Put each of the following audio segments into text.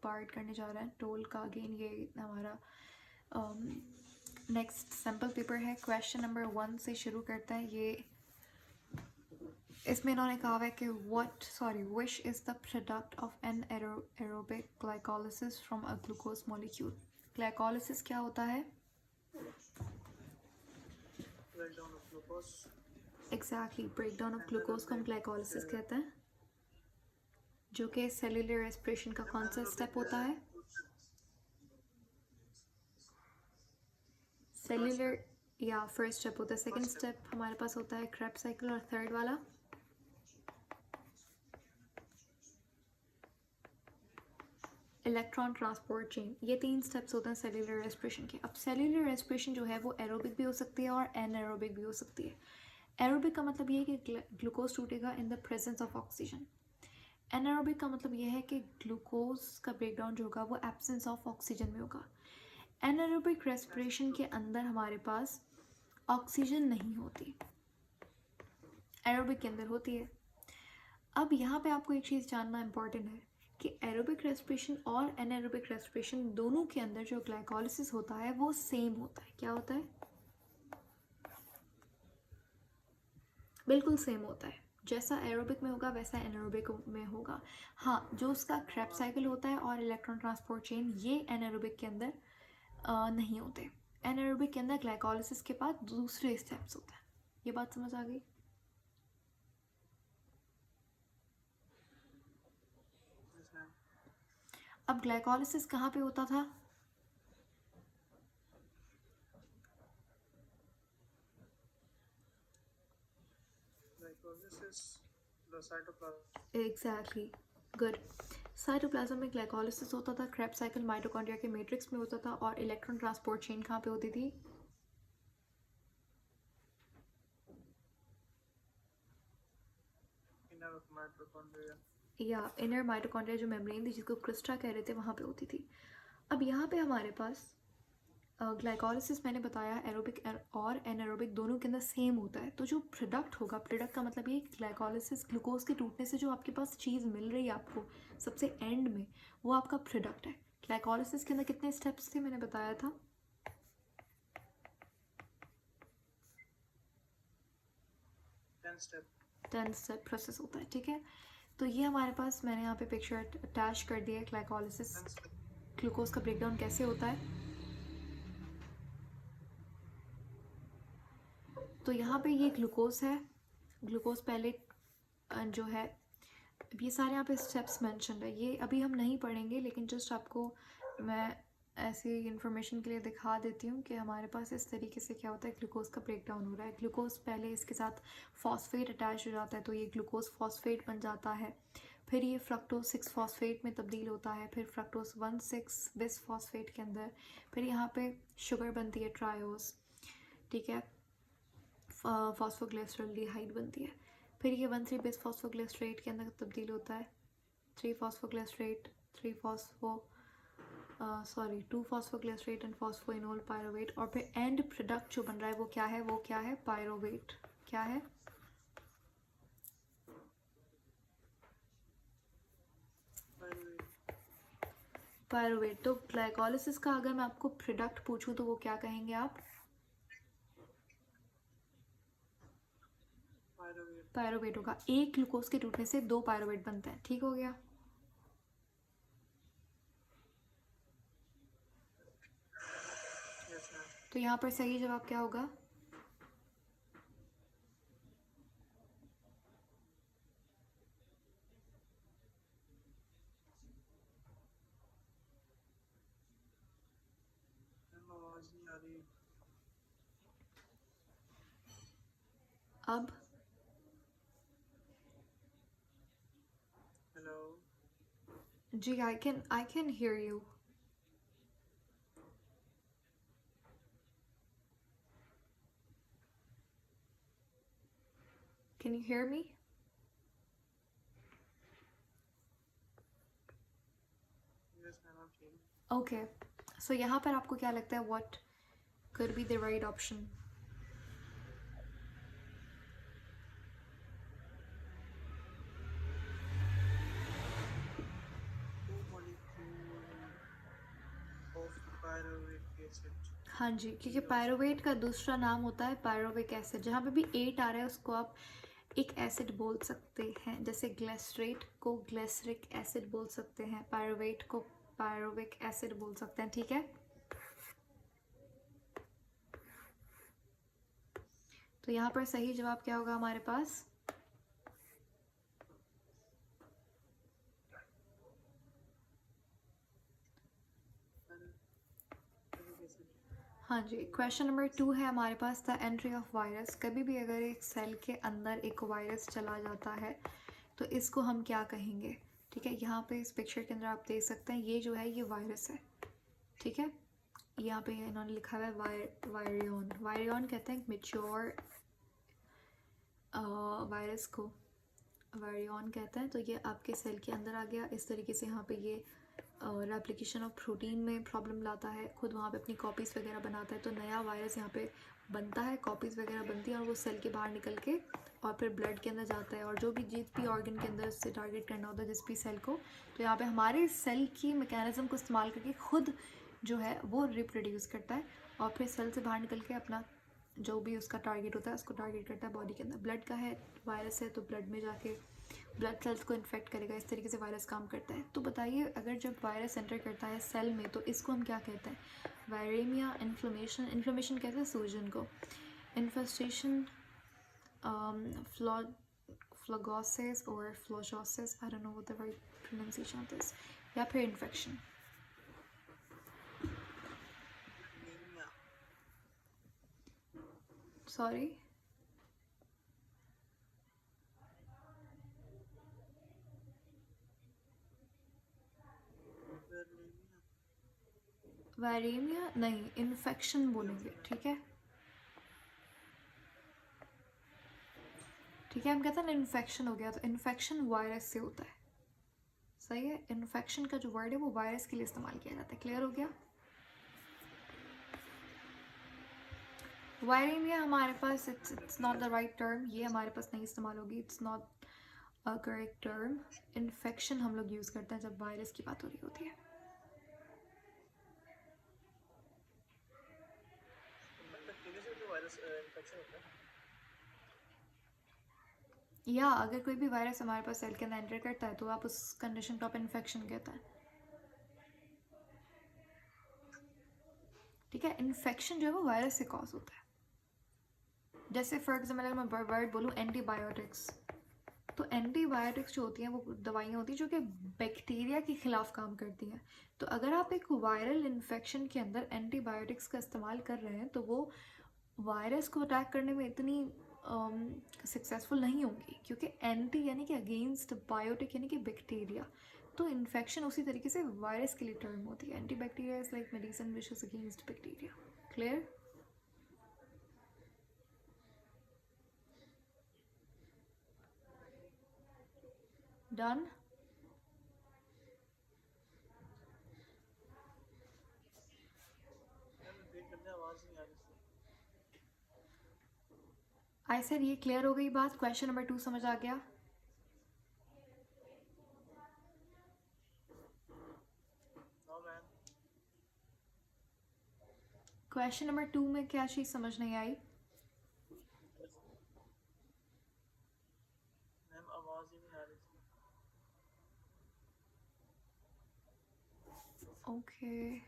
Part करने जा रहे हैं टोल का। अगेन ये हमारा नेक्स्ट सैम्पल पेपर है। क्वेश्चन नंबर 1 से शुरू करते हैं। ये इसमें इन्होंने कहा है कि which is the product of an aerobic glycolysis from a glucose molecule. Glycolysis क्या होता है? breakdown of glucose. Exactly, breakdown of glucose को हम ग्लाइकोलिसिस कहते हैं, जो कि सेल्यूलर रेस्पिरेशन का कौन सा स्टेप होता है? सेल्यूलर या फर्स्ट स्टेप होता है। सेकंड स्टेप हमारे पास होता है क्रेब्स साइकिल, और थर्ड वाला इलेक्ट्रॉन ट्रांसपोर्ट चेन। ये 3 स्टेप्स होते हैं सेल्यूलर रेस्पिरेशन के। अब सेल्यूलर रेस्पिरेशन जो है वो एरोबिक भी हो सकती है और एनएरोबिक भी हो सकती है। एरोबिक का मतलब ये है कि ग्लूकोज टूटेगा in the presence of oxygen. Anaerobic का मतलब ये है कि ग्लूकोज का ब्रेकडाउन जो होगा वो एब्सेंस ऑफ ऑक्सीजन में होगा। एनएरोबिक रेस्पिरेशन के अंदर हमारे पास ऑक्सीजन नहीं होती, एरोबिक के अंदर होती है। अब यहाँ पे आपको एक चीज़ जानना इम्पॉर्टेंट है कि एरोबिक रेस्पिरेशन और एनएरोबिक रेस्पिरेशन दोनों के अंदर जो ग्लाइकोलिसिस होता है वो सेम होता है। क्या होता है? बिल्कुल सेम होता है। जैसा एरोबिक में होगा वैसा एनारोबिक में होगा। हाँ, जो उसका क्रेब्स साइकिल होता है और इलेक्ट्रॉन ट्रांसपोर्ट चेन, ये एनारोबिक के अंदर नहीं होते। एनारोबिक के अंदर ग्लाइकोलिसिस के बाद दूसरे स्टेप्स होते हैं। ये बात समझ आ गई? अब ग्लाइकोलिसिस कहाँ पे होता था? Glycolysis is the cytoplasm. Exactly, good. Cytoplasm में ग्लाइकोलिसिस होता था, क्रेब्स साइकिल माइटोकॉन्ड्रिया के मैट्रिक्स में होता था, और इलेक्ट्रॉन ट्रांसपोर्ट चेन कहाँ पे होती थी? Inner of mitochondria. या इनर माइटोकॉन्ड्रिया जो मेम्ब्रेन थी जिसको क्रिस्टा कह रहे थे, वहाँ पे होती थी। अब यहाँ पे हमारे पास ग्लाइकोलिसिस मैंने बताया एरोबिक और एनारोबिक दोनों के अंदर सेम होता है। तो जो प्रोडक्ट होगा, प्रोडक्ट का मतलब ये ग्लाइकोलिसिस, ग्लूकोज के टूटने से जो आपके पास चीज़ मिल रही है आपको सबसे एंड में, वो आपका प्रोडक्ट है। ग्लाइकोलिसिस के अंदर कितने स्टेप्स थे मैंने बताया था? 10 स्टेप प्रोसेस होता है, ठीक है। तो ये हमारे पास मैंने यहाँ पे पिक्चर अटैच कर दिया है ग्लाइकोलिसिस, ग्लूकोज का ब्रेकडाउन कैसे होता है। तो यहाँ पे ये ग्लूकोज है। ग्लूकोज पहले जो है, ये सारे यहाँ पे स्टेप्स मेंशन है, ये अभी हम नहीं पढ़ेंगे, लेकिन जस्ट आपको मैं ऐसी इन्फॉर्मेशन के लिए दिखा देती हूँ कि हमारे पास इस तरीके से क्या होता है, ग्लूकोज का ब्रेकडाउन हो रहा है। ग्लूकोज पहले इसके साथ फॉस्फेट अटैच हो जाता है, तो ये ग्लूकोज फॉस्फेट बन जाता है। फिर ये फ्रक्टोज 6 फॉस्फेट में तब्दील होता है, फिर फ्रक्टोज 1,6 बिस फॉस्फेट के अंदर। फिर यहाँ पे शुगर बनती है ट्रायोज, ठीक है, फॉस्फोग्लिसरॉल्डिहाइड बनती है। फिर ये 1,3 बिस फॉस्फोग्लिसरेट के अंदर तब्दील होता है, 3 phosphoglycerate, 2 phosphoglycerate and phosphoenol pyruvate. और फिर एंड प्रोडक्ट जो बन रहा है वो क्या है? पायरोवेट। क्या है? पायरोवेट। तो ग्लाइकोलिसिस का अगर मैं आपको प्रोडक्ट पूछूं तो वो क्या कहेंगे आप? पायरोवेट होगा। एक ग्लूकोज के टूटने से 2 पायरोवेट बनते हैं, ठीक हो गया। तो यहाँ पर सही जवाब क्या होगा? अब Hello. जी, I can hear you. Can you hear me? Yes, I'm okay. Okay. So यहाँ पर आपको क्या लगता है what could be the right option? Two molecules Pyruvic acid. हाँ जी, क्योंकि पायरोवेट का दूसरा नाम होता है पायरोविक एसिड। जहाँ पे भी एट आ रहा है उसको आप एक एसिड बोल सकते हैं, जैसे ग्लिसरेट को ग्लिसरिक एसिड बोल सकते हैं, पायरोवेट को पायरोविक एसिड बोल सकते हैं, ठीक है। तो यहाँ पर सही जवाब क्या होगा हमारे पास? Pyruvic acid. हाँ जी, क्वेश्चन नंबर 2 है हमारे पास, द एंट्री ऑफ वायरस। कभी भी अगर एक सेल के अंदर एक वायरस चला जाता है तो इसको हम क्या कहेंगे, ठीक है। यहाँ पे इस पिक्चर के अंदर आप देख सकते हैं, ये जो है ये वायरस है, ठीक है। यहाँ पे इन्होंने लिखा हुआ है वायरियन। वायरियन कहते हैं मेच्योर वायरस को वायरियन कहते हैं। तो ये आपके सेल के अंदर आ गया इस तरीके से। यहाँ पे ये रेप्लिकेशन ऑफ प्रोटीन में प्रॉब्लम लाता है, खुद वहाँ पे अपनी कॉपीज़ वगैरह बनाता है, तो नया वायरस यहाँ पे बनता है, कॉपीज़ वगैरह बनती है और वो सेल के बाहर निकल के और फिर ब्लड के अंदर जाता है और जो भी जिस भी ऑर्गन के अंदर उससे टारगेट करना होता है जिस भी सेल को, तो यहाँ पे हमारे सेल की मैकेनिज्म को इस्तेमाल करके खुद जो है वो रिप्रोड्यूस करता है और फिर सेल से बाहर निकल के अपना जो भी उसका टारगेट होता है उसको टारगेट करता है बॉडी के अंदर। ब्लड का है वायरस है तो ब्लड में जाके ब्लड सेल्स को इन्फेक्ट करेगा, इस तरीके से वायरस काम करता है। तो बताइए अगर जब वायरस एंटर करता है सेल में तो इसको हम क्या कहते हैं? वायरेमिया, इन्फ्लेमेशन। इन्फ्लेमेशन कहते हैं सूजन को, इन्फेस्टेशन, फ्लोगोसिस और phlogosis, I don't know what the right pronunciation of this, या फिर infection. Anemia. Sorry, Anemia. Viraemia नहीं, इन्फेक्शन बोलेंगे, ठीक है। ठीक है, हम कहते हैं ना इन्फेक्शन हो गया, तो इन्फेक्शन वायरस से होता है, सही है। इन्फेक्शन का जो वर्ड है वो वायरस के लिए इस्तेमाल किया जाता है, क्लियर हो गया। वायरेमिया हमारे पास it's not the right term, ये हमारे पास नहीं इस्तेमाल होगी, it's not a correct term. Infection हम लोग यूज़ करते हैं जब वायरस की बात हो रही होती है। बैक्टीरिया से जो वायरस इन्फेक्शन होता है. या अगर कोई भी वायरस हमारे पास सेल के अंदर एंटर करता है तो आप उस कंडीशन को आप इन्फेक्शन कहते हैं, ठीक है। इन्फेक्शन जो है वो वायरस से कॉज होता है। जैसे फॉर एग्जाम्पल अगर मैं वर्ड बोलूँ एंटीबायोटिक्स, तो एंटीबायोटिक्स जो होती हैं वो दवाइयाँ होती हैं जो कि बैक्टीरिया के खिलाफ काम करती हैं। तो अगर आप एक वायरल इन्फेक्शन के अंदर एंटीबायोटिक्स का इस्तेमाल कर रहे हैं तो वो वायरस को अटैक करने में इतनी सक्सेसफुल नहीं होंगी, क्योंकि एंटी यानी कि अगेंस्ट, बायोटिक यानी कि बैक्टीरिया। तो इन्फेक्शन उसी तरीके से वायरस के लिए टर्म होती है। Anti bacteria is like medicine which is against bacteria, clear. Done. Ma'am repeat करने आवाज़ नहीं आ रही थी. आई सर ये क्लियर हो गई बात, क्वेश्चन नंबर 2 समझ आ गया। No ma'am. क्वेश्चन नंबर 2 में क्या चीज़ समझ नहीं आई? मैम आवाज़ ही नहीं आ रही थी. ओके,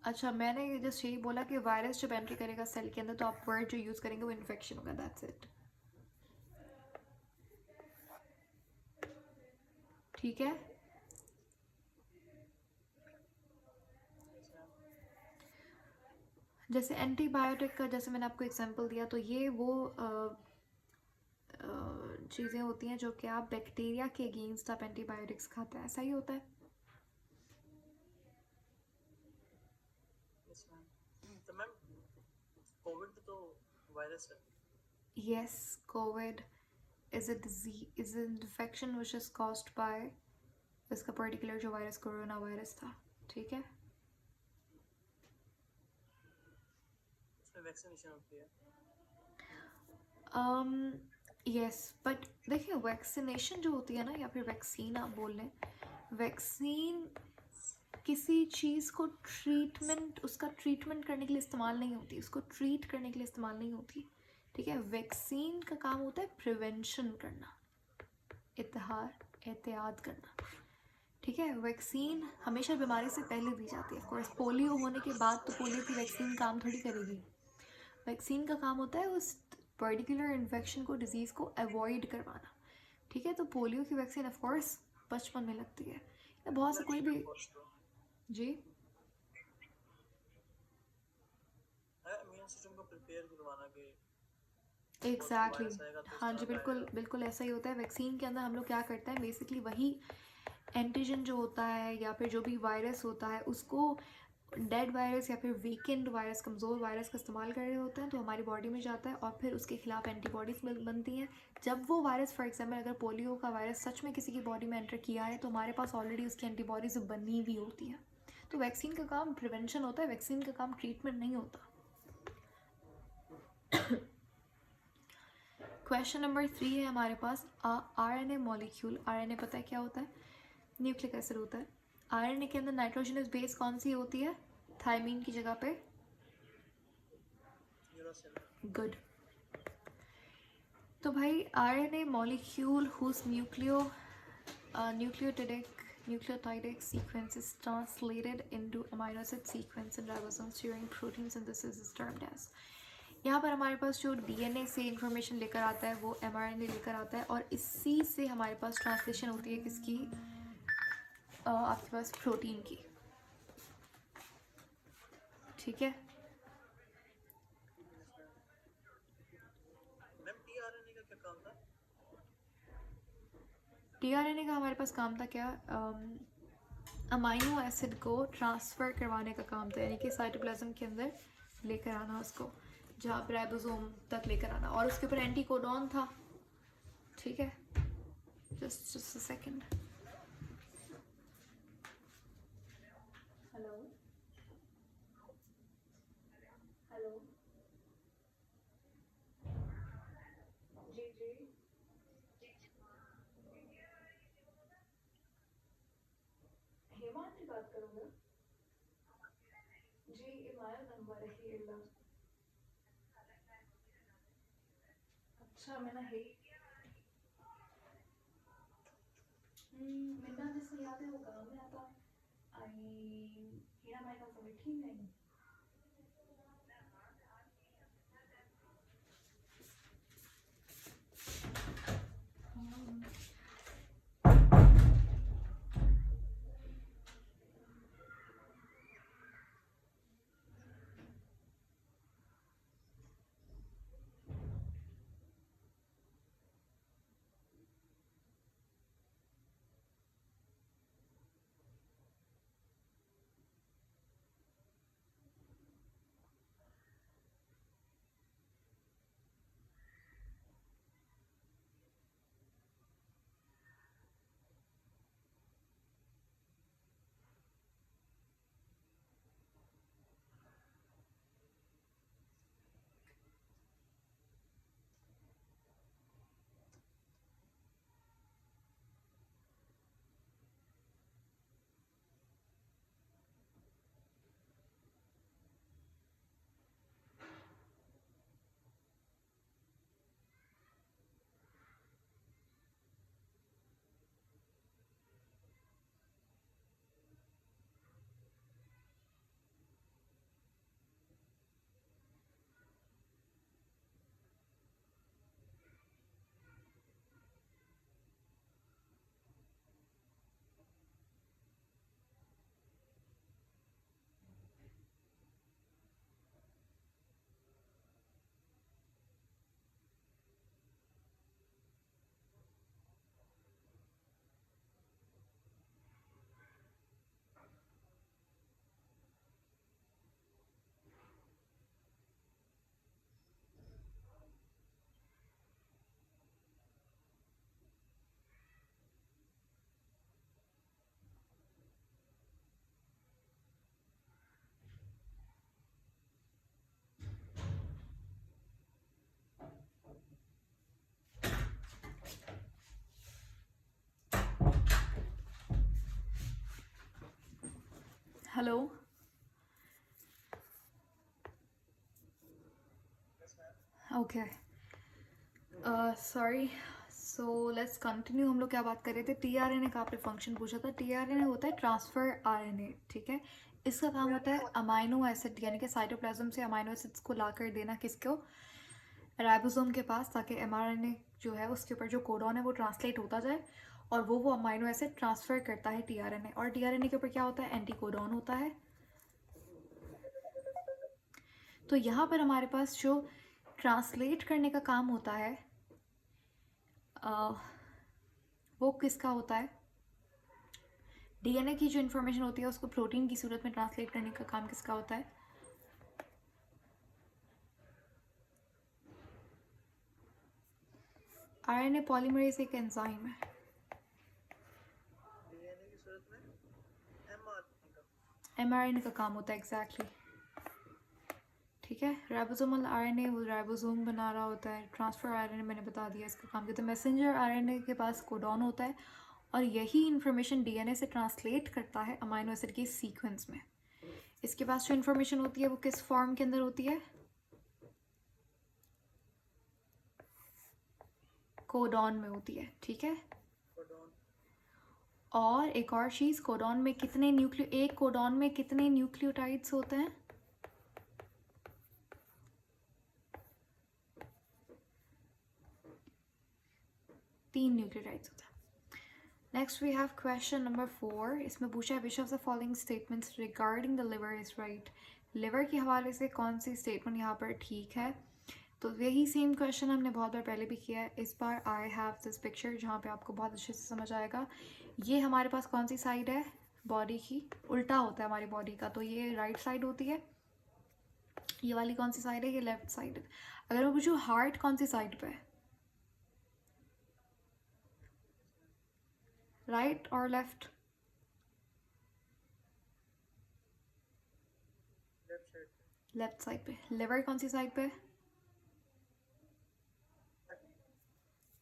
अच्छा मैंने जस्ट यही बोला कि वायरस जब एंट्री करेगा सेल के अंदर तो आप वर्ड जो यूज़ करेंगे वो इन्फेक्शन होगा, दैट्स इट, ठीक है। Yes ma'am. जैसे एंटीबायोटिक का जैसे मैंने आपको एग्जांपल दिया, तो ये वो चीज़ें होती हैं जो कि आप बैक्टीरिया के अगेंस्ट आप एंटीबायोटिक्स खाते हैं, ऐसा ही होता है। Yes ma'am. तो मैम कोविड तो वायरस है. Yes, Covid is a disease, is an infection which is caused by इसका पर्टिकुलर जो वायरस कोरोना वायरस था, ठीक है। उसमें वैक्सीनेशन होती है. यस, बट देखिए वैक्सीनेशन जो होती है ना, या फिर वैक्सीन आप बोल लें, वैक्सीन किसी चीज़ को उसका ट्रीटमेंट करने के लिए इस्तेमाल नहीं होती, उसको ट्रीट करने के लिए इस्तेमाल नहीं होती। ठीक है, वैक्सीन का काम होता है प्रिवेंशन करना, एहतियात करना। ठीक है, वैक्सीन हमेशा बीमारी से पहले दी जाती है। ऑफकोर्स पोलियो होने के बाद तो पोलियो की वैक्सीन काम थोड़ी करेगी। वैक्सीन का काम होता है उस पर्टिकुलर इन्फेक्शन को, डिजीज़ को अवॉइड करवाना। ठीक है, तो पोलियो की वैक्सीन ऑफकोर्स बचपन में लगती है, या बहुत से कोई भी। जी इम्यून सिस्टम को प्रिपेयर करवाना कि एग्जैक्टली वायरस आएगा तो इस हाँ जी, तरह का बिल्कुल आएगा। बिल्कुल ऐसा ही होता है। वैक्सीन के अंदर हम लोग क्या करते हैं, बेसिकली वही एंटीजन जो होता है या फिर जो भी वायरस होता है, उसको डेड वायरस या फिर वीकेंड वायरस, कमज़ोर वायरस का इस्तेमाल कर रहे होते हैं, तो हमारी बॉडी में जाता है और फिर उसके खिलाफ एंटीबॉडीज बनती हैं। जब वो वायरस, फॉर एग्जांपल अगर पोलियो का वायरस सच में किसी की बॉडी में एंटर किया है, तो हमारे पास ऑलरेडी उसकी एंटीबॉडीज बनी हुई होती हैं। तो वैक्सीन का काम प्रिवेंशन होता है, वैक्सीन का काम ट्रीटमेंट नहीं होता। क्वेश्चन नंबर 3 है हमारे पास, आरएनए मॉलिक्यूल। आरएनए पता है क्या होता है, न्यूक्लिक एसिड होता है। आरएनए के अंदर नाइट्रोजनस बेस कौन सी होती है, थायमीन की जगह पे। गुड। तो भाई RNA molecule whose nucleotidic sequence is translated into amino acid sequence in ribosomes during protein synthesis is termed as। यहाँ पर हमारे पास जो डीएनए से इंफॉर्मेशन लेकर आता है वो एमआरएनए लेकर आता है, और इसी से हमारे पास ट्रांसलेशन होती है किसकी, आपके पास प्रोटीन की। ठीक है, मैम टीआरएनए का क्या काम था? टीआरएनए का हमारे पास काम था क्या, अमाइनो एसिड को ट्रांसफ़र करवाने का काम था, यानी कि साइटोप्लाज्म के अंदर लेकर आना उसको, जहाँ पर राइबोसोम तक लेकर आना, और उसके ऊपर एंटी कोडॉन था। ठीक है, just a second. Hello hello, जी जी, हेमांत की बात करोगे? जी इमाया नंबर है ये लो। अच्छा मैंने हे मिन्ना जिसको याद है वो गाँव में आता आई, हीरा मायका सब ठीक नहीं। Hello. Okay, sorry. So let's continue. हम लोग क्या बात कर रहे थे? टीआरएनए का आपने फंक्शन पूछा था. टीआरएनए होता है ट्रांसफर आरएनए. ठीक है, इसका काम होता है अमाइनो एसिड यानी कि साइटोप्लाज्म से अमाइनो एसिड्स को ला कर देना किसको? राइबोसोम के पास, ताकि एमआरएनए जो है उसके ऊपर जो कोडॉन है वो ट्रांसलेट होता जाए और वो अमाइनो एसिड ट्रांसफ़र करता है टीआरएनए. और टीआरएनए के ऊपर क्या होता है? एंटी कोडॉन होता है. तो यहाँ पर हमारे पास जो ट्रांसलेट करने का काम होता है वो किसका होता है? डीएनए की जो इन्फॉर्मेशन होती है उसको प्रोटीन की सूरत में ट्रांसलेट करने का काम किसका होता है? आरएनए पॉलीमरेज एक एंजाइम है. डीएनए की सूरत में एमआरएनए का. एमआरएनए का काम होता है एग्जैक्टली. ठीक है, राइबोसोमल आरएनए वो राइबोसोम बना रहा होता है. ट्रांसफर आरएनए मैंने बता दिया इसका काम. तो मैसेंजर आरएनए के पास कोडॉन होता है और यही इन्फॉर्मेशन डीएनए से ट्रांसलेट करता है अमाइनो एसिड के सीक्वेंस में. इसके पास जो इन्फॉर्मेशन होती है वो किस फॉर्म के अंदर होती है? कोडॉन में होती है. ठीक है, कोडॉन. और एक और चीज़, कोडॉन में कितने एक कोडॉन में कितने न्यूक्लियोटाइड्स होते हैं? 3 न्यूक्लियोटाइड्स होता है. Next we have question number 4. इसमें पूछा है which of the following statements regarding the liver is right. Liver के हवाले से कौन सी स्टेटमेंट यहाँ पर ठीक है? तो यही सेम क्वेश्चन हमने बहुत बार पहले भी किया है. इस बार आई हैव दिस पिक्चर जहाँ पे आपको बहुत अच्छे से समझ आएगा. ये हमारे पास कौन सी साइड है बॉडी की? उल्टा होता है हमारी बॉडी का, तो ये राइट साइड होती है. ये वाली कौन सी साइड है? ये लेफ्ट साइड है. अगर मैं पूछूँ हार्ट कौन सी साइड पे है? राइट और लेफ्ट? लेफ्ट साइड पे. लेफ्ट साइड पे. लिवर कौन सी साइड पे है?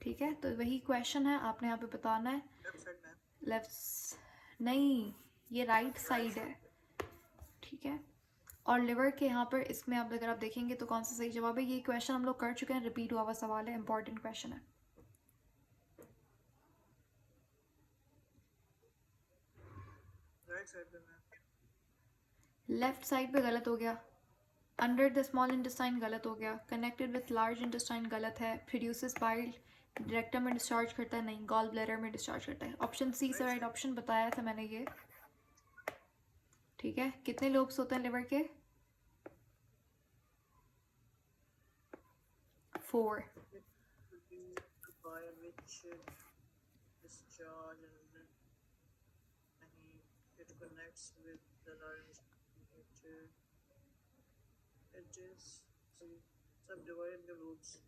ठीक है, तो वही क्वेश्चन है, आपने यहाँ पे बताना है. लेफ्ट साइड में. लेफ्ट नहीं, ये राइट साइड है. ठीक है, और लिवर के यहाँ पर इसमें आप अगर आप देखेंगे तो कौन सा सही जवाब है? ये क्वेश्चन हम लोग कर चुके हैं, रिपीट हुआ हुआ सवाल है, इंपॉर्टेंट क्वेश्चन है. राइट साइड पे में. लेफ्ट साइड पे गलत हो गया. अंडर द स्मॉल इंटेस्टाइन गलत हो गया. कनेक्टेड विथ लार्ज इंटेस्टाइन गलत है. प्रोड्यूसेस बाइल डायरेक्टम में डिस्चार्ज करता है, नहीं. गॉल ब्लैडर में डिस्चार्ज करता है. ऑप्शन सी से राइट ऑप्शन बताया था मैंने ये. ठीक है, कितने लोब्स होते हैं लिवर के? 4. by which discharge and it connects with the large it is subdivided the lobes.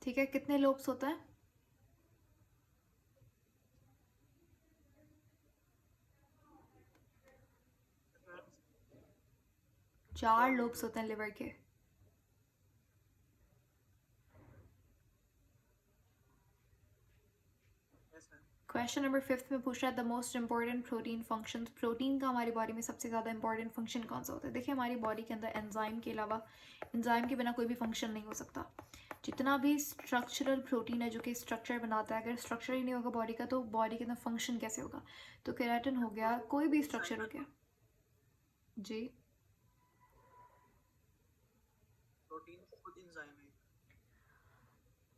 ठीक है, कितने लोब्स होते हैं? 4 लोब्स होते हैं लिवर के. क्वेश्चन नंबर 5 में पूछ रहा है the most important protein functions. Protein का हमारी बॉडी में सबसे ज़्यादा इंपॉर्टेंट फंक्शन कौन सा होता है? देखिए, हमारी बॉडी के अंदर एंजाइम के अलावा, एंजाइम के बिना कोई भी फंक्शन नहीं हो सकता. जितना भी स्ट्रक्चरल प्रोटीन है जो कि स्ट्रक्चर बनाता है, अगर स्ट्रक्चर ही नहीं होगा बॉडी का तो बॉडी के अंदर फंक्शन कैसे होगा? तो केराटिन हो गया, कोई भी स्ट्रक्चर हो गया. जी, प्रोटीन खुद एंजाइम है.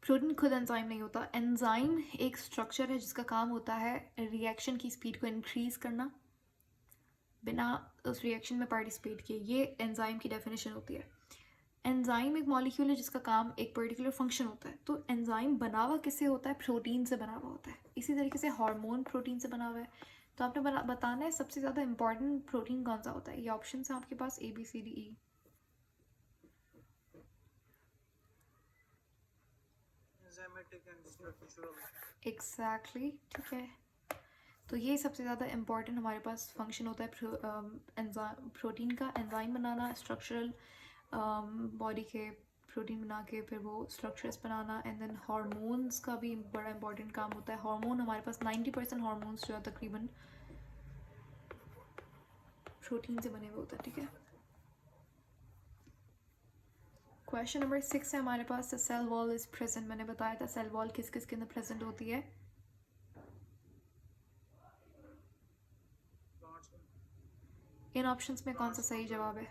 प्रोटीन खुद एंजाइम नहीं होता. एंजाइम एक स्ट्रक्चर है जिसका काम होता है रिएक्शन की स्पीड को इंक्रीज करना बिना उस रिएक्शन में पार्टिसिपेट किए. ये एंजाइम की डेफिनेशन होती है. एंजाइम एक मॉलिक्यूल है जिसका काम एक पर्टिकुलर फंक्शन होता है. तो एंजाइम बना हुआ किससे होता है? प्रोटीन से बना हुआ होता है. इसी तरीके से हार्मोन प्रोटीन से बना हुआ है. तो आपने बताना है सबसे ज़्यादा इंपॉर्टेंट प्रोटीन कौन सा होता है. ये ऑप्शन है आपके पास ABCDE. Enzymatic and structural. Exactly, ठीक है. तो ये सबसे ज़्यादा इंपॉर्टेंट हमारे पास फंक्शन होता है प्रोटीन का. एंजाइम बनाना, स्ट्रक्चरल बॉडी के प्रोटीन बना के फिर वो स्ट्रक्चर्स बनाना। एंड देन हार्मोन्स का भी बड़ा इंपॉर्टेंट काम होता है। हार्मोन हमारे पास 90% हार्मोन्स जो है तकरीबन प्रोटीन से बने हुए होते हैं, ठीक है। क्वेश्चन नंबर 6 है हमारे पास, the cell wall is present. मैंने बताया था सेल वॉल किस किस के अंदर प्रेजेंट होती है। प्लांट्स में इन ऑप्शंस में कौन सा सही जवाब है?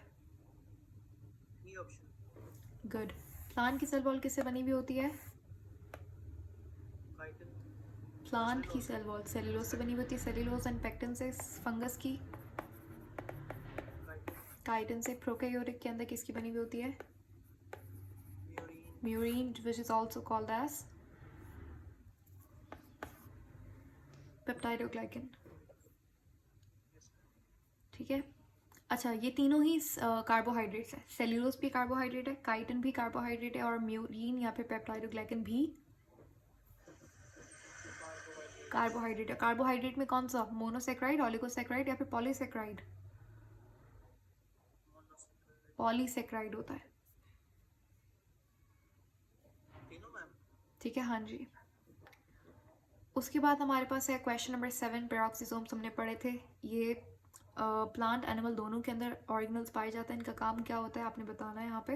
E option. गुड। प्लांट की सेल वॉल किससे बनी हुई होती है? काइटिन। प्लांट की सेल वॉल सेल्यूलोज से बनी हुई होती है। सेल्यूलोज एंड पेक्टिन से। फंगस की काइटिन। काइटिन से। प्रोकैरियोटिक के अंदर किसकी बनी हुई होती है? Murein. Murein, which is also called as peptidoglycan, ठीक है। अच्छा, ये तीनों ही कार्बोहाइड्रेट्स है। सेल्यूलोज भी कार्बोहाइड्रेट है, काइटिन भी कार्बोहाइड्रेट है, और म्यूरिन या फिर पेप्टाइडोग्लाइकन भी कार्बोहाइड्रेट है। कार्बोहाइड्रेट में कौन सा? मोनोसेक्राइड, ऑलिगोसेक्राइड या फिर पॉलीसेक्राइड? पॉलीसेक्राइड होता है, तीनों मैम। ठीक है, हाँ जी। उसके बाद हमारे पास है क्वेश्चन नंबर 7, पेरोक्सिसोम्स हमने पढ़े थे। ये प्लांट एनिमल दोनों के अंदर ऑर्गेनल्स पाए जाते हैं। इनका काम क्या होता है आपने बताना है यहाँ पे।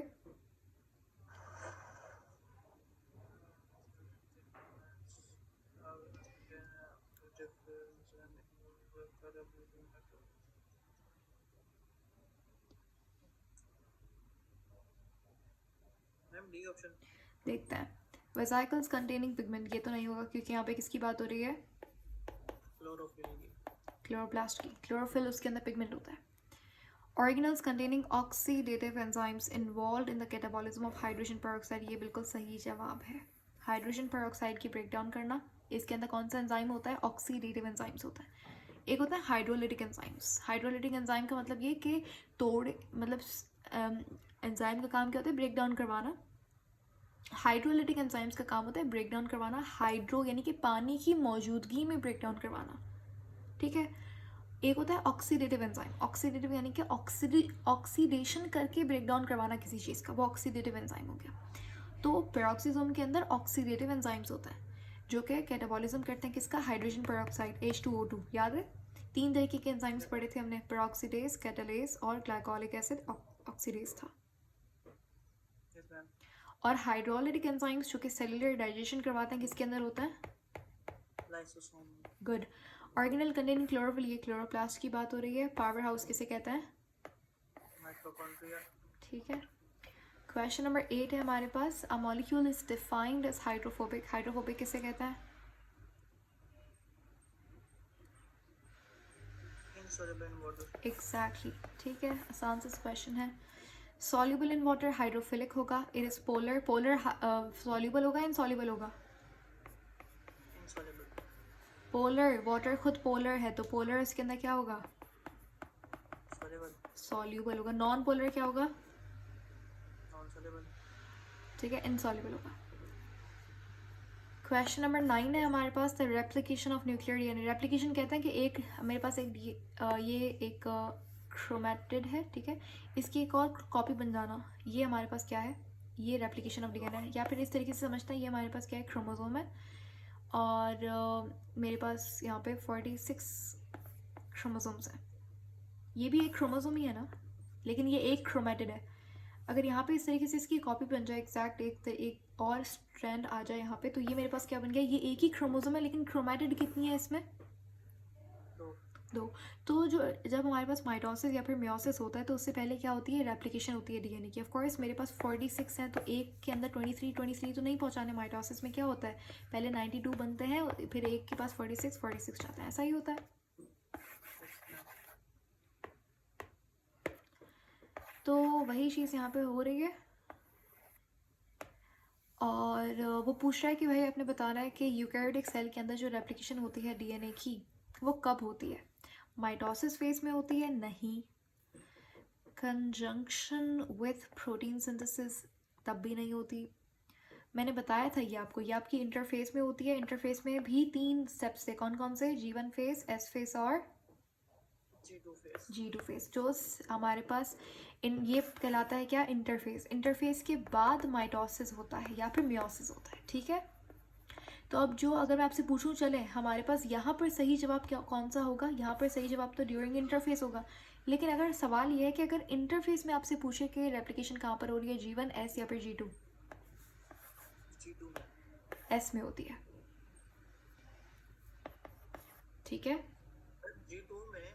Ma'am D option. देखते हैं। वेसिकल्स कंटेनिंग पिगमेंट, ये तो नहीं होगा क्योंकि यहाँ पे किसकी बात हो रही है? क्लोरोफिल की। क्लोरोप्लास्ट की। क्लोरोफिल उसके अंदर पिगमेंट होता है। Organelles containing oxidative enzymes involve in the catabolism of hydrogen peroxide, ये बिल्कुल सही जवाब है। हाइड्रोजन पेरोक्साइड की ब्रेकडाउन करना। इसके अंदर कौन सा एंजाइम होता है? ऑक्सीडेटिव एंजाइम्स होता है। एक होता है हाइड्रोलिटिक एंजाइम्स। हाइड्रोलिटिक एंजाइम का मतलब ये कि तोड़, मतलब एंजाइम का काम क्या होता है? ब्रेक डाउन करवाना। हाइड्रोलिटिक एंजाइम्स का काम होता है ब्रेक डाउन करवाना। हाइड्रो यानी कि पानी की मौजूदगी में ब्रेक डाउन करवाना, ठीक है। एक होता है ऑक्सीडेटिव एंजाइम। ऑक्सीडेटिव यानी कि ऑक्सीडेशन करके ब्रेक डाउन करवाना किसी चीज़ का, वो ऑक्सीडेटिव एंजाइम हो गया। तो पेरोक्सिसोम के अंदर ऑक्सीडेटिव एंजाइम्स होता है जो कि कैटाबॉलिज्म करते हैं किसका? Hydrogen peroxide, H2O2। याद है 3 तरीके के एंजाइम्स पढ़े थे हमने, पेरोक्सीडेज, कैटालेज और ग्लाइकोलिक एसिड ऑक्सीडेज था। Yes ma'am. और हाइड्रोलिटिक एंजाइम्स जो कि सेलुलर डाइजेशन करवाते हैं किसके अंदर होता है? Lysosome. Good. Organelle containing chlorophyll, ये क्लोरोप्लास्ट की बात हो रही है। पावर हाउस किसे कहते हैं? माइटोकॉन्ड्रिया। ठीक है। क्वेश्चन नंबर 8 है हमारे पास, a molecule is defined as hydrophobic. Hydrophobic किसे कहते हैं? Insoluble in water. एग्जैक्टली, ठीक है, आसान सा क्वेश्चन है। सॉल्युबल इन वाटर हाइड्रोफिलिक होगा। It is polar. Polar soluble होगा, इनसॉल्युबल होगा? इनसॉल्युबल। पोलर, वाटर खुद पोलर है तो पोलर इसके अंदर क्या होगा? सॉल्युबल। सॉल्युबल होगा। नॉन पोलर क्या होगा? Non soluble. ठीक है, इनसॉल्युबल होगा। क्वेश्चन नंबर 9 है हमारे पास, the replication of nuclear DNA. Replication कहते हैं कि एक मेरे पास एक ये एक क्रोमैटिड है, ठीक है, इसकी एक और कॉपी बन जाना, ये हमारे पास क्या है? ये रेप्लिकेशन ऑफ डीएनए है। या फिर इस तरीके से समझते हैं, ये हमारे पास क्या है? क्रोमोसोम है। और मेरे पास यहाँ पे 46 क्रोमोसोम्स हैं। ये भी एक क्रोमोसोम ही है ना, लेकिन ये एक क्रोमैटिड है। अगर यहाँ पे इस तरीके से इसकी कॉपी बन जाए, एग्जैक्ट एक और स्ट्रैंड आ जाए यहाँ पे, तो ये मेरे पास क्या बन गया? ये एक ही क्रोमोसोम है, लेकिन क्रोमैटिड कितनी है इसमें? दो। तो जो जब हमारे पास माइटोसिस या फिर मियोसिस होता है तो उससे पहले क्या होती है? रेप्लिकेशन होती है डीएनए की। ऑफ कोर्स मेरे पास 46 हैं तो एक के अंदर 23 तो नहीं पहुँचाने। माइटोसिस में क्या होता है? पहले 92 बनते हैं, फिर एक के पास 46 जाते हैं, ऐसा ही होता है। तो वही चीज़ यहाँ पे हो रही है। और वो पूछ रहा है कि भाई आपने बताना है कि यूकैरियोटिक सेल के अंदर जो रेप्लिकेशन होती है डीएनए की, वो कब होती है? माइटोसिस फेज में होती है? नहीं। कंजंक्शन विथ प्रोटीन सिंथेसिस, तब भी नहीं होती। मैंने बताया था ये आपको, ये आपकी इंटरफेस में होती है। इंटरफेस में भी 3 स्टेप्स थे, कौन कौन से? G1 फेज, S फेज और G2 phase. G2 फेस जो हमारे पास ये कहलाता है क्या, इंटरफेस। इंटरफेस के बाद माइटोसिस होता है या फिर मियोसिस होता है, ठीक है। तो अब जो अगर मैं आपसे पूछूं, चले हमारे पास यहाँ पर सही जवाब क्या कौन सा होगा, यहाँ पर सही जवाब तो ड्यूरिंग इंटरफेस होगा। लेकिन अगर सवाल ये है कि अगर इंटरफेस में आपसे पूछे कि रेप्लिकेशन कहाँ पर हो रही है, G1 S या फिर G2 G2 में. S में होती है, ठीक है। G2 में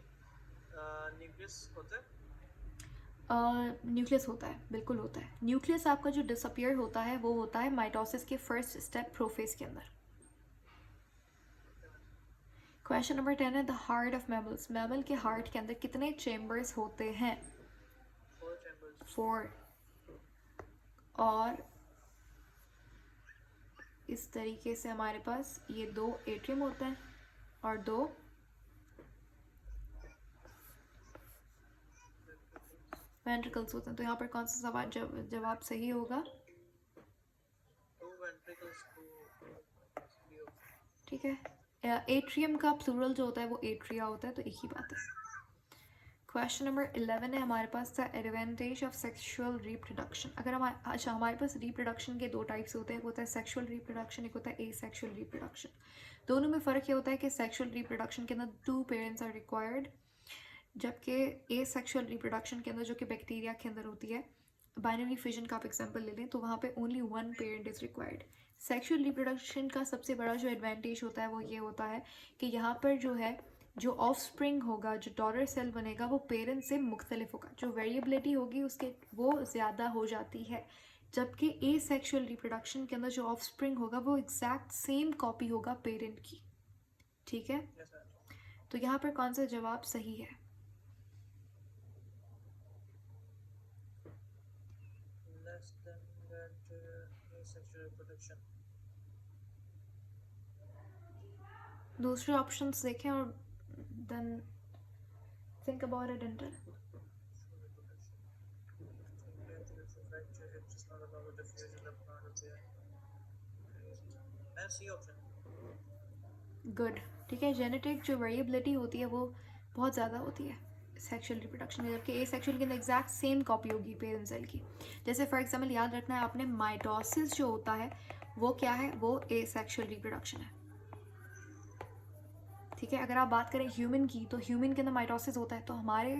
न्यूक्लियस होता है. न्यूक्लियस होता है, बिल्कुल होता है। न्यूक्लियस आपका जो डिसअपियर होता है वो होता है माइटोसिस के फर्स्ट स्टेप प्रोफेज के अंदर। क्वेश्चन नंबर 10 है the heart of mammals. Mammal के हार्ट के अंदर कितने चेम्बर्स होते हैं? 4 chambers. 4। और इस तरीके से हमारे पास ये 2 एट्रियम होते हैं और 2 वेंट्रिकल्स होते हैं। तो यहाँ पर कौन सा सवाल जवाब सही होगा? 2 ventricles, 2 leo. ठीक है। एट्रियम का प्लूरल जो होता है वो एट्रिया होता है, तो एक ही बात है। क्वेश्चन नंबर 11 है हमारे पास the advantage of sexual reproduction. अगर हमारे पास रिप्रोडक्शन के 2 टाइप्स होते हैं, एक होता है सेक्सुअल रिप्रोडक्शन, एक होता है एसेक्सुअल रिप्रोडक्शन। दोनों में फ़र्क ये होता है कि सेक्सुअल रिप्रोडक्शन के अंदर 2 पेरेंट्स आर रिक्वायर्ड, जबकि एसेक्सुअल रिप्रोडक्शन के अंदर जो कि बैक्टीरिया के अंदर होती है, बाइनरी फिजन का आप एग्जांपल ले लें तो वहाँ पे only 1 parent is required. Sexual reproduction का सबसे बड़ा जो एडवांटेज होता है वो ये होता है कि यहाँ पर जो है जो ऑफस्प्रिंग होगा, जो डॉटर सेल बनेगा वो पेरेंट से मुख्तलिफ होगा, जो वेरिएबिलिटी होगी उसके वो ज़्यादा हो जाती है। जबकि एसेक्सुअल रिप्रोडक्शन के अंदर जो ऑफस्प्रिंग होगा वो एग्जैक्ट सेम कॉपी होगा पेरेंट की, ठीक है। Yes, sir. तो यहाँ पर कौन सा जवाब सही है? Less than that, asexual reproduction. दूसरे ऑप्शंस देखें और then think about it and Sexual reproduction. Intellectual fracture, it's just not about the diffusion of part of the. And C option. Good, ठीक है। जेनेटिक जो वेरिएबिलिटी होती है वो बहुत ज़्यादा होती है सेक्सुअल रिप्रोडक्शन में, जबकि एसेक्सुअल के अंदर एग्जैक्ट सेम कॉपी होगी पेरेंट सेल की। जैसे फॉर एग्जांपल याद रखना है आपने, माइटोसिस जो होता है वो क्या है, वो एसेक्सुअल रिप्रोडक्शन है, ठीक है। अगर आप बात करें ह्यूमन की, तो ह्यूमन के अंदर माइटोसिस होता है, तो हमारे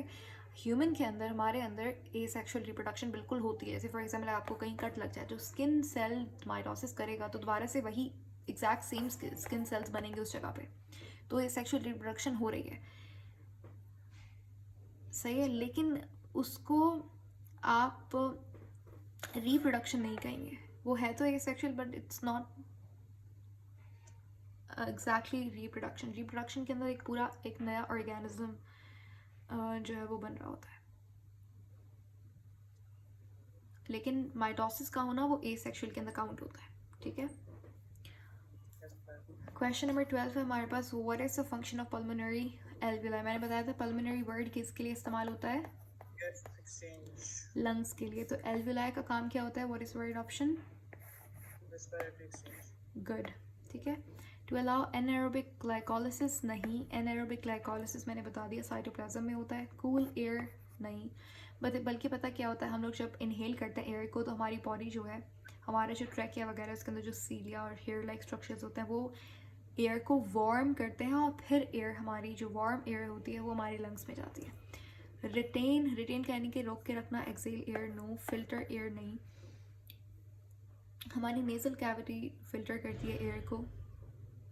ह्यूमन के अंदर हमारे अंदर एसेक्सुअल रिप्रोडक्शन बिल्कुल होती है। जैसे फॉर एग्जांपल आपको कहीं कट लग जाए, जो स्किन सेल माइटोसिस करेगा तो दोबारा से वही एग्जैक्ट सेम स्किन सेल्स बनेंगे उस जगह पे, तो ये सेक्सुअल रिप्रोडक्शन हो रही है, सही है। लेकिन उसको आप रिप्रोडक्शन नहीं कहेंगे, वो है तो asexual but it's not exactly reproduction. Reproduction के अंदर एक पूरा एक नया ऑर्गेनिज्म जो है वो बन रहा होता है, लेकिन माइटोसिस का होना वो एसेक्सुअल के अंदर काउंट होता है, ठीक है। Yes, sir. क्वेश्चन नंबर 12 है हमारे पास, what is the function of pulmonary alveoli. मैंने बताया था पल्मोनरी वर्ड किसके लिए इस्तेमाल होता है, Gas exchange. लंग्स के लिए। तो एल्विलाई का काम क्या होता है, what is word option? Respiratory exchange. Good, ठीक है। टू अलाउ एनारोबिक ग्लाइकोलिसिस, नहीं। एनारोबिक ग्लाइकोलिसिस मैंने बता दिया साइटोप्लाज्म में होता है। कूल एयर, नहीं। बल्कि पता क्या होता है, हम लोग जब इनहेल करते हैं एयर को, तो हमारी बॉडी जो है, हमारे जो ट्रैकिया वगैरह उसके अंदर जो सीलिया और हेयर लाइक स्ट्रक्चर्स होते हैं वो एयर को वार्म करते हैं, और फिर एयर हमारी जो वार्म एयर होती है वो हमारी लंग्स में जाती है। रिटेन कहने के रोक के रखना, exhale air no. Filter air नहीं, हमारी नेजल कैविटी फिल्टर करती है एयर को,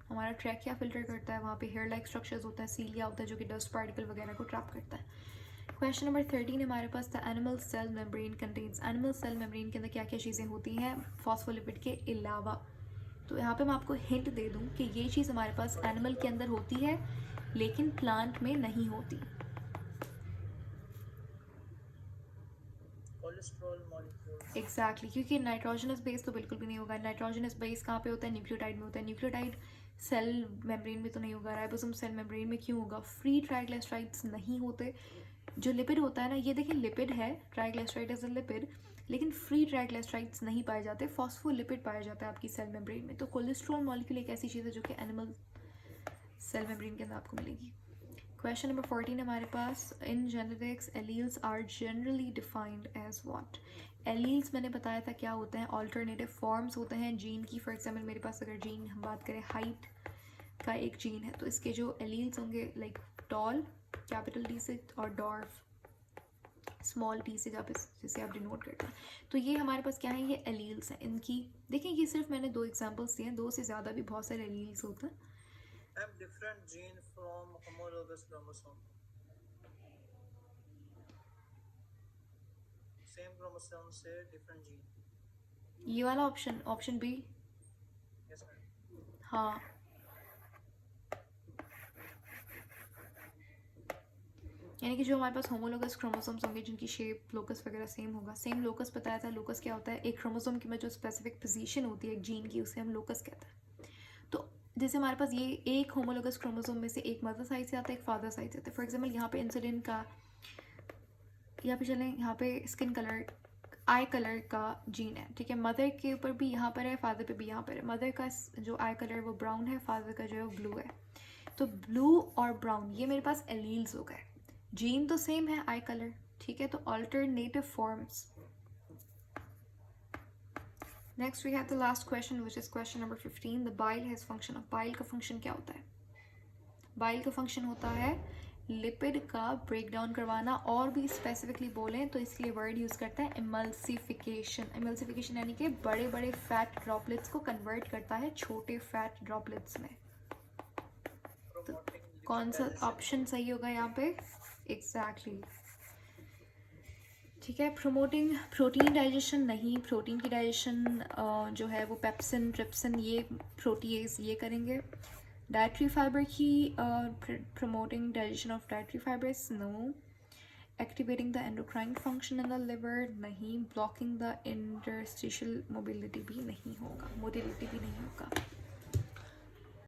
हमारा ट्रैकिया फिल्टर करता है, वहाँ पे हेयर लाइक स्ट्रक्चर्स होता है, सीलिया होता है जो कि डस्ट पार्टिकल वगैरह को ट्रैप करता है। क्वेश्चन नंबर 13 हमारे पास the animal cell membrane contains. Animal cell membrane के अंदर क्या क्या चीज़ें होती हैं फॉस्फोलिपिड के अलावा। तो यहाँ पे मैं आपको हिंट दे दूँ कि ये चीज़ हमारे पास एनिमल के अंदर होती है लेकिन प्लांट में नहीं होती। Cholesterol molecule. एग्जैक्टली, क्योंकि नाइट्रोजनस बेस तो बिल्कुल भी नहीं होगा। नाइट्रोजनस बेस कहाँ पे होता है, न्यूक्लियोटाइड में होता है। न्यूक्लियोटाइड सेल मेम्ब्रेन में तो नहीं होगा, राइबोसोम सेल मेम्ब्रेन में क्यों होगा। फ्री ट्राइग्लिसराइड्स नहीं होते। जो लिपिड होता है ना, ये देखिए लिपिड है, ट्राइग्लिसराइड इज अ लिपिड, लेकिन फ्री ट्राइग्लिसराइड्स नहीं पाए जाते, फॉस्फोलिपिड पाया जाता है आपकी सेल मेम्ब्रेन में। तो कोलेस्ट्रॉल मॉलिक्यूल एक ऐसी चीज़ है जो कि एनिमल सेल मेम्ब्रेन के अंदर आपको मिलेगी। क्वेश्चन नंबर 14 हमारे पास, in genetics alleles are generally defined as what. Alleles मैंने बताया था क्या होते हैं, ऑल्टरनेटिव फॉर्म्स होते हैं जीन की। फॉर एग्जांपल मेरे पास अगर जीन हम बात करें हाइट का एक जीन है, तो इसके जो एलील्स होंगे लाइक टॉल कैपिटल टी से और डॉर्फ स्मॉल टी से, जब जिसे आप डिनोट करते हैं, तो ये हमारे पास क्या है, ये एलील्स हैं इनकी। देखिए ये सिर्फ मैंने 2 एग्जांपल्स दिए हैं, 2 से ज़्यादा भी बहुत सारे एलील्स होते हैं। have different gene from homologous chromosome. Same chromosome से different gene. ये वाला option, option B. Yes ma'am. हाँ, यानी कि जो हमारे पास होमोलोगस क्रोमोसोम्स होंगे जिनकी शेप लोकस वगैरह सेम होगा। सेम लोकस बताया था, लोकस क्या होता है, एक क्रोमोसोम की में जो स्पेसिफिक पोजीशन होती है एक जीन की, उसे हम लोकस कहते हैं। तो जैसे हमारे पास ये एक होमोलोगस क्रोमोसोम में से एक मदर साइड से आता है, एक फादर साइड से आता है। फॉर एग्जाम्पल यहाँ पे इंसुलिन का, यहाँ पे चलें, यहाँ पे स्किन कलर आई कलर का जीन है, ठीक है। मदर के ऊपर भी यहाँ पर है, फादर पे भी यहाँ पर है। मदर का जो आई कलर है वो ब्राउन है, फादर का जो है वो ब्लू है। तो ब्लू और ब्राउन ये मेरे पास एलील्स हो गए। जीन तो सेम है, आई कलर, ठीक है। तो alternative forms. Next we have the last question which is question number 15। The bile has function of, bile का फंक्शन क्या होता है? बाइल का फंक्शन होता है लिपिड का ब्रेक डाउन करवाना, और भी स्पेसिफिकली बोलें तो इसके लिए वर्ड यूज़ करता है इमल्सिफिकेशन। इमल्सिफिकेशन यानी कि बड़े बड़े फैट ड्रॉपलेट्स को कन्वर्ट करता है छोटे फैट ड्रॉपलेट्स में। तो कौन सा ऑप्शन सही होगा यहाँ पे? एग्जैक्टली, ठीक है। प्रोमोटिंग प्रोटीन डाइजेशन नहीं, प्रोटीन की डाइजेशन जो है वो पेप्सिन, ट्रिप्सिन, ये प्रोटीएज ये करेंगे। डाइटरी फाइबर की promoting digestion of dietary fibres, no. Activating the endocrine function in the liver, नहीं। ब्लॉकिंग द इंटरस्टिशियल मोबिलिटी भी नहीं होगा, मोटिलिटी भी नहीं होगा।